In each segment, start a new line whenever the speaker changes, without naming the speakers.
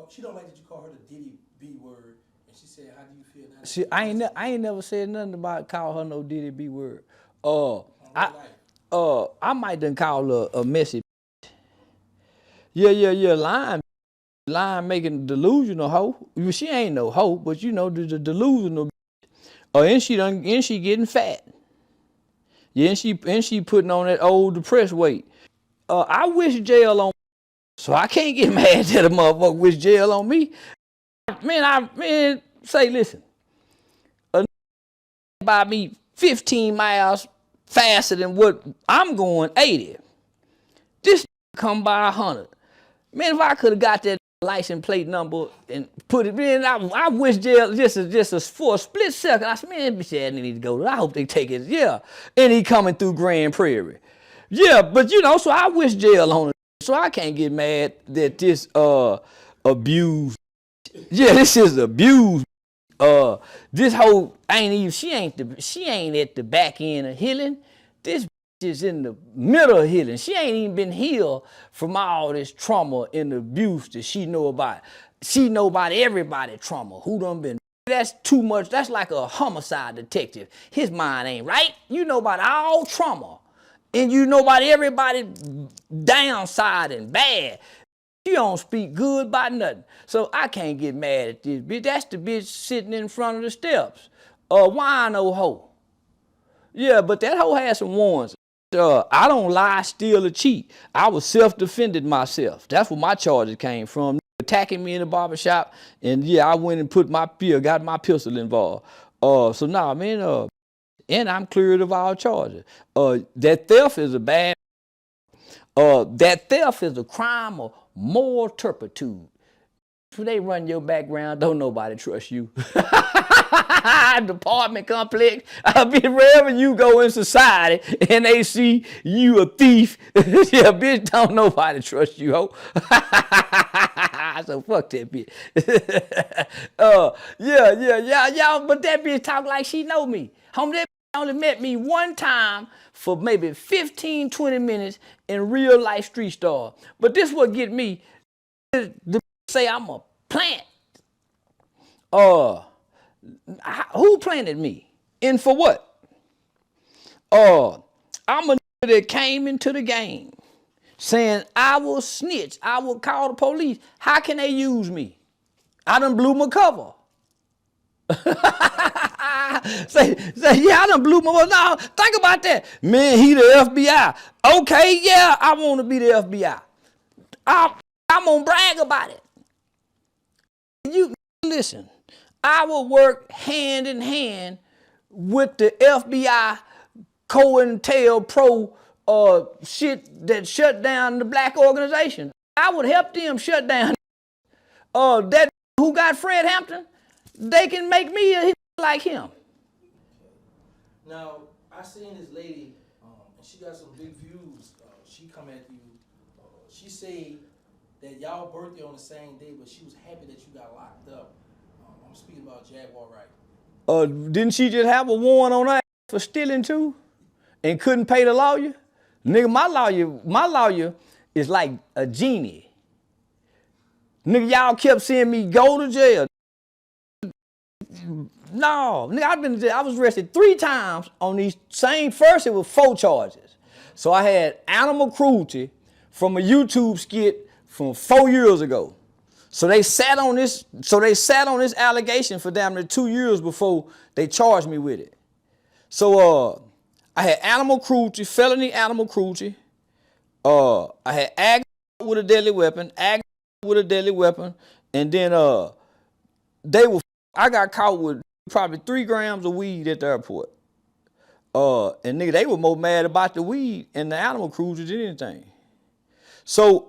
she don't like that you call her the Diddy B word, and she said, "How do you feel now?"
See, I ain't never said nothing about call her no Diddy B word.
On
I might done call her a messy. Yeah, lying making delusional hoe. Well, she ain't no hoe, but you know the delusional. And she getting fat. Yeah, and she putting on that old depressed weight. I wish jail on, so I can't get mad that a motherfucker wish jail on me. Man, say listen, a by me 15 miles faster than what I'm going 80. This come by 100. Man, if I could have got that license plate number and put it in, I wish jail for a split second. I said, man, this bitch ass need to go. I hope they take it. Yeah, and he coming through Grand Prairie. Yeah, but you know, so I wish jail on it. So I can't get mad that this abuse. Yeah, this is abuse. This whole she ain't at the back end of healing. This is in the middle of healing. She ain't even been healed from all this trauma and abuse that she know about. She know about everybody trauma. Who done been. That's too much. That's like a homicide detective. His mind ain't right. You know about all trauma. And you know about everybody downside and bad. She don't speak good about nothing. So I can't get mad at this bitch. That's the bitch sitting in front of the steps. Wino hoe. Yeah, but that hoe had some warrants. I don't lie, steal, or cheat. I was self-defended myself. That's where my charges came from. Attacking me in the barbershop. And yeah, I went and got my pistol involved. So nah, man, and I'm cleared of all charges. That theft is a bad. That theft is a crime of moral turpitude. When they run your background, don't nobody trust you. Department complex. I mean, wherever you go in society and they see you a thief, yeah, bitch, don't nobody trust you, ho. So fuck that bitch. Yeah, but that bitch talk like she know me. Homie, that bitch only met me one time for maybe 15, 20 minutes in real life street star. But this what get me, the say I'm a plant. Who planted me? And for what? I'm a nigga that came into the game saying I will snitch, I will call the police. How can they use me? I done blew my cover. say, yeah, I done blew my cover. Now, think about that. Man, he the FBI. Okay, yeah, I want to be the FBI. I'm gonna brag about it. You listen, I will work hand in hand with the FBI COINTELPRO shit that shut down the black organization. I would help them shut down that who got Fred Hampton. They can make me a like him.
Now, I seen this lady, and she got some big views. She come at you. She say that y'all birthday on the same day, but she was happy that you got locked up. I'm speaking about Jaguar Wright.
Didn't she just have a warrant on her for stealing too, and couldn't pay the lawyer? Nigga, my lawyer is like a genie. Nigga, y'all kept seeing me go to jail. No, nigga, I was arrested 3 times on these same. First, it was 4 charges. So I had animal cruelty from a YouTube skit from 4 years ago. So they sat on this allegation for damn near 2 years before they charged me with it. So I had animal cruelty, felony animal cruelty. I had aggravated with a deadly weapon, and then I got caught with probably 3 grams of weed at the airport. And nigga, they were more mad about the weed and the animal cruelty than anything. So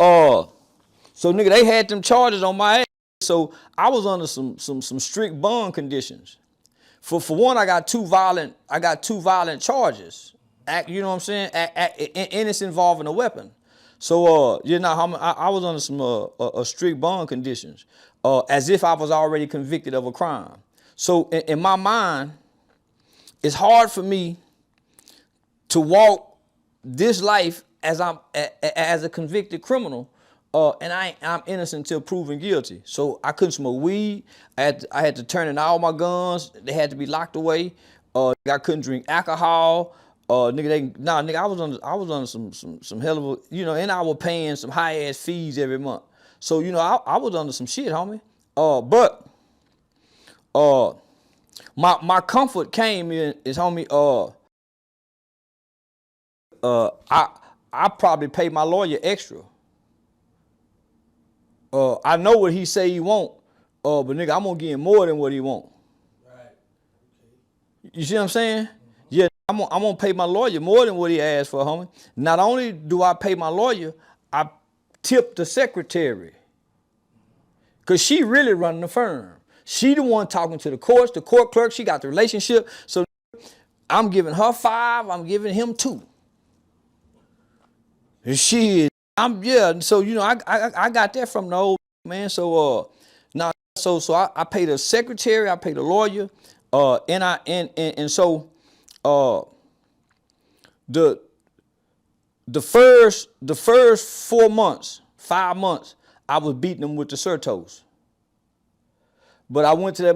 nigga, they had them charges on my ass. So I was under some strict bond conditions. For one, I got two violent charges. You know what I'm saying? And it's involving a weapon. So I was under some strict bond conditions, as if I was already convicted of a crime. So in my mind, it's hard for me to walk this life as a convicted criminal And I'm innocent until proven guilty. So I couldn't smoke weed. I had to turn in all my guns. They had to be locked away. I couldn't drink alcohol. Nigga, I was under some hell of a, and I was paying some high ass fees every month. So, I was under some shit, homie. But my comfort came in is, homie, I probably pay my lawyer extra. I know what he say he want, but nigga, I'm gonna give him more than what he want.
Right. Okay.
You see what I'm saying? Yeah, I'm gonna pay my lawyer more than what he asked for, homie. Not only do I pay my lawyer, I tip the secretary. Cause she really running the firm. She the one talking to the courts, the court clerk, she got the relationship. So I'm giving her 5, I'm giving him 2. And shit, so I got that from the old man. So I pay the secretary, I pay the lawyer, and so the first 4 months, 5 months, I was beating them with the Certos. But I went to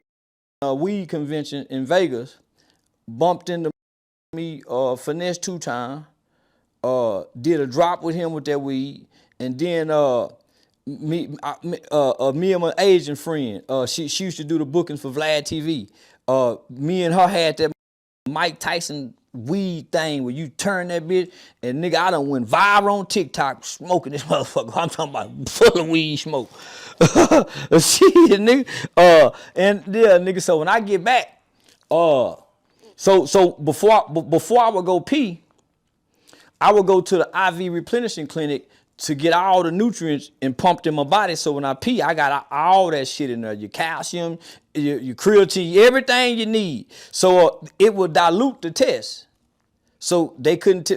that weed convention in Vegas, bumped into me, finesse 2 times, did a drop with him with that weed, and then me and my Asian friend, she used to do the bookings for Vlad TV. Me and her had that Mike Tyson weed thing where you turn that bitch, and nigga, I done went viral on TikTok smoking this motherfucker. I'm talking about full of weed smoke. Shit, nigga. And yeah, nigga. So when I get back, so before I would go pee, I would go to the IV replenishing clinic to get all the nutrients and pumped in my body. So when I pee, I got all that shit in there. Your calcium, your creatine, everything you need. So it would dilute the test. So they couldn't,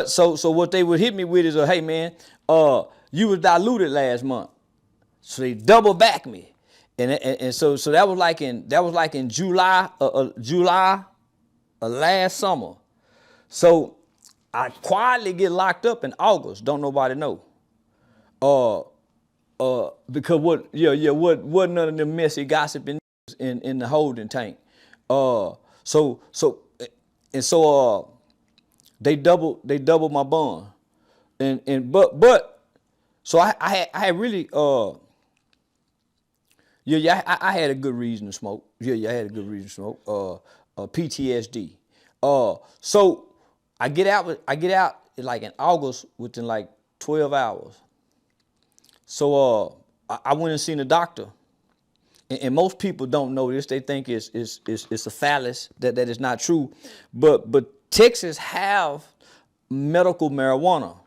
so what they would hit me with is, hey man, you was diluted last month. So they double back me. And so that was like in July last summer. So I quietly get locked up in August. Don't nobody know. Because wasn't none of them messy gossiping in the holding tank. So they doubled my bond. But so I had really I had a good reason to smoke. I had a good reason to smoke. PTSD. So I get out like in August within like 12 hours. So I went and seen a doctor. And most people don't know this. They think it's a phallus, that is not true. But Texas have medical marijuana.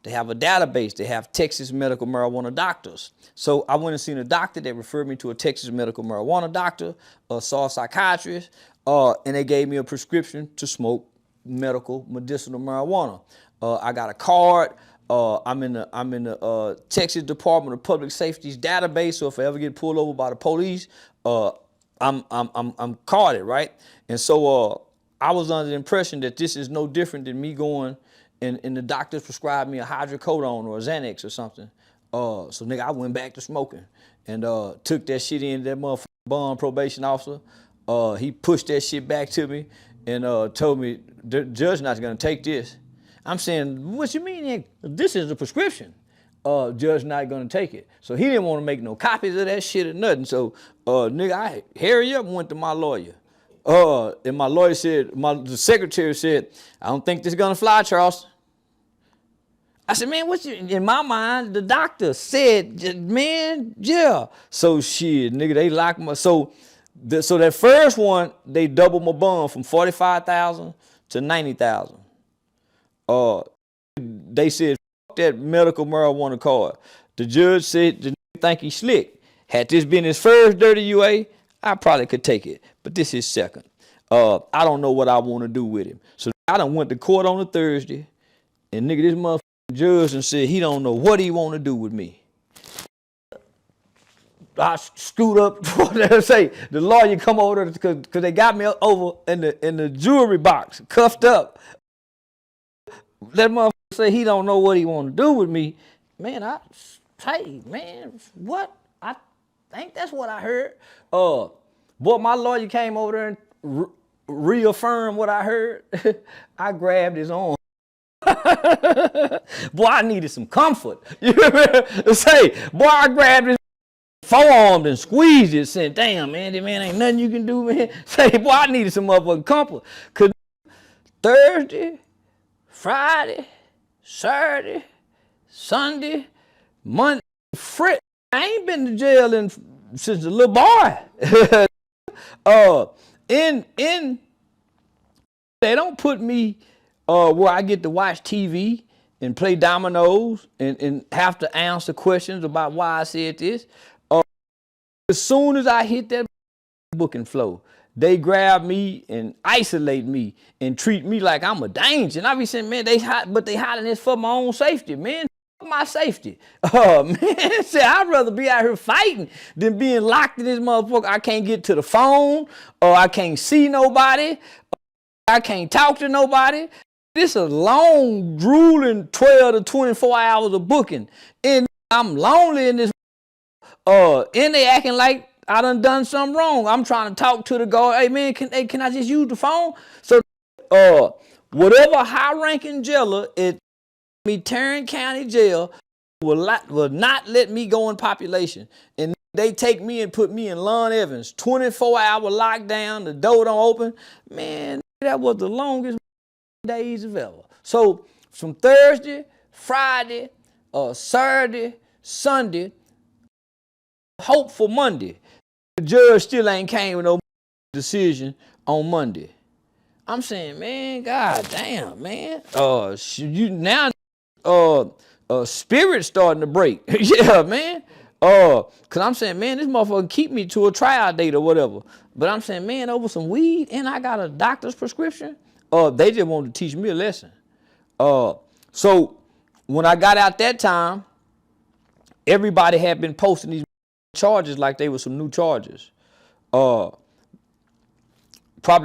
They have a database. They have Texas medical marijuana doctors. So I went and seen a doctor that referred me to a Texas medical marijuana doctor, saw a psychiatrist, and they gave me a prescription to smoke medicinal marijuana. I got a card. I'm in the Texas Department of Public Safety's database. So if I ever get pulled over by the police, I'm carded, right? And so I was under the impression that this is no different than me going and the doctors prescribed me a hydrocodone or a Xanax or something. So nigga, I went back to smoking and took that shit in. That motherfucking bond probation officer, he pushed that shit back to me and told me the judge not gonna take this. I'm saying, what you mean? This is a prescription. Judge not gonna take it. So he didn't want to make no copies of that shit or nothing. So nigga, I hurry up and went to my lawyer. And my lawyer said, the secretary said, I don't think this is gonna fly, Charleston. I said, man, in my mind, the doctor said, man, yeah. So shit, nigga, they locked my, so that first one, they doubled my bond from 45,000 to 90,000. They said, fuck that medical marijuana card. The judge said, the nigga think he slick. Had this been his first dirty UA, I probably could take it, but this is second. I don't know what I want to do with him. So I done went to court on a Thursday, and nigga, this motherfucker judge and said he don't know what he want to do with me. I screwed up. Say the lawyer come over because they got me over in the jewelry box, cuffed up. That motherfucker say he don't know what he want to do with me. Man, hey, man, what? I think that's what I heard. Boy, my lawyer came over there and reaffirmed what I heard. I grabbed his arm. Boy, I needed some comfort. You say, boy, I grabbed his forearm and squeezed it, saying, damn, man, this man ain't nothing you can do, man. Say, boy, I needed some motherfucking comfort. Cause Thursday, Friday, Saturday, Sunday, Monday, Friday, I ain't been to jail since a little boy. They don't put me where I get to watch TV and play dominoes and have to answer questions about why I said this. As soon as I hit that booking flow, they grab me and isolate me and treat me like I'm a danger. And I be saying, man, they hiding this for my own safety, man. My safety. Man, say I'd rather be out here fighting than being locked in this motherfucker. I can't get to the phone, or I can't see nobody, I can't talk to nobody. This is a long, drooling 12 to 24 hours of booking. And I'm lonely in this. And they acting like I done something wrong. I'm trying to talk to the guard. Hey, man, can I just use the phone? So, whatever high-ranking jailer at Terrance County Jail will not let me go in population. And they take me and put me in Lon Evans, 24-hour lockdown, the door don't open. Man, that was the longest days of ever. So from Thursday, Friday, Saturday, Sunday, hope for Monday. The judge still ain't came with no decision on Monday. I'm saying, man, god damn, man. You now spirit starting to break. Yeah, man. Cause I'm saying, man, this motherfucker keep me to a trial date or whatever. But I'm saying, man, over some weed and I got a doctor's prescription. They just wanted to teach me a lesson. So when I got out that time, everybody had been posting these charges like they were some new charges. Probably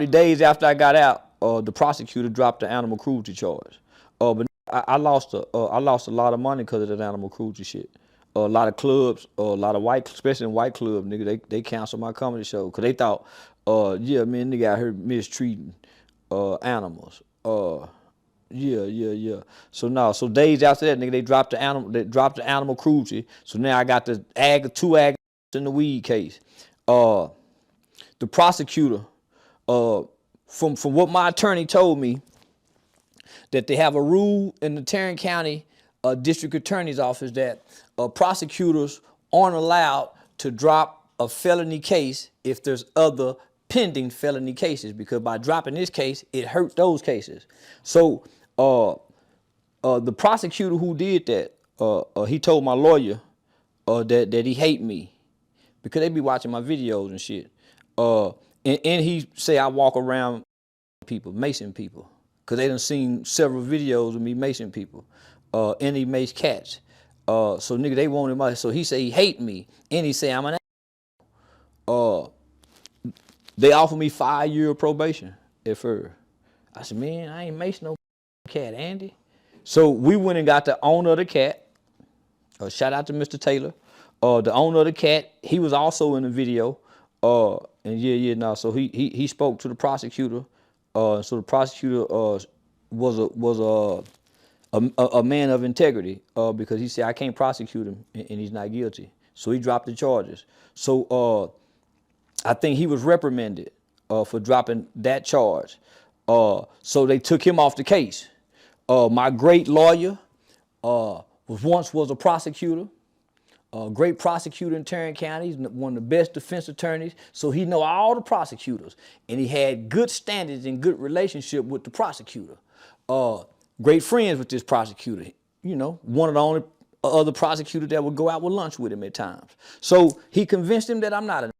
days after I got out, the prosecutor dropped the animal cruelty charge. But I lost a lot of money because of that animal cruelty shit. A lot of clubs, a lot of white, especially in white club, nigga, they canceled my comedy show because they thought, yeah, man, nigga out here mistreating animals. Yeah. So days after that, nigga, they dropped the animal cruelty. So now I got the two ag in the weed case. The prosecutor, from what my attorney told me, that they have a rule in the Terrance County District Attorney's Office that prosecutors aren't allowed to drop a felony case if there's other pending felony cases, because by dropping this case, it hurt those cases. So the prosecutor who did that, he told my lawyer that he hate me because they be watching my videos and shit. And he say I walk around people, macing people, because they done seen several videos of me macing people, and he mace cats. So nigga, they wanted my, so he say he hate me, and he say I'm an they offered me 5-year probation at first. I said, man, I ain't maced no cat, Andy. So we went and got the owner of the cat. Shout out to Mr. Taylor. The owner of the cat, he was also in the video. And so he spoke to the prosecutor. So the prosecutor was a man of integrity, because he said I can't prosecute him and he's not guilty. So he dropped the charges. So I think he was reprimanded for dropping that charge. So they took him off the case. My great lawyer was a prosecutor. Great prosecutor in Terrance County. He's one of the best defense attorneys. So he know all the prosecutors, and he had good standards and good relationship with the prosecutor. Great friends with this prosecutor. You know, one of the only other prosecutors that would go out with lunch with him at times. So he convinced him that I'm not a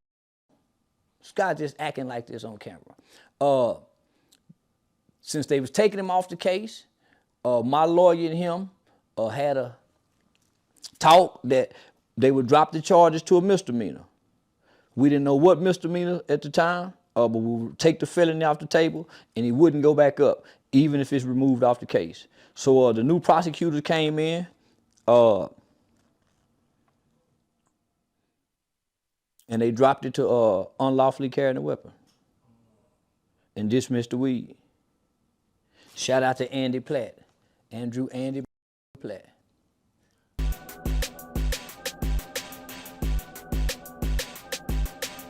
this guy just acting like this on camera. Since they was taking him off the case, my lawyer and him had a talk that they would drop the charges to a misdemeanor. We didn't know what misdemeanor at the time, but we would take the felony off the table and he wouldn't go back up, even if it's removed off the case. So the new prosecutors came in. And they dropped it to unlawfully carrying a weapon and dismissed the weed. Shout out to Andy Platt, Andy Platt.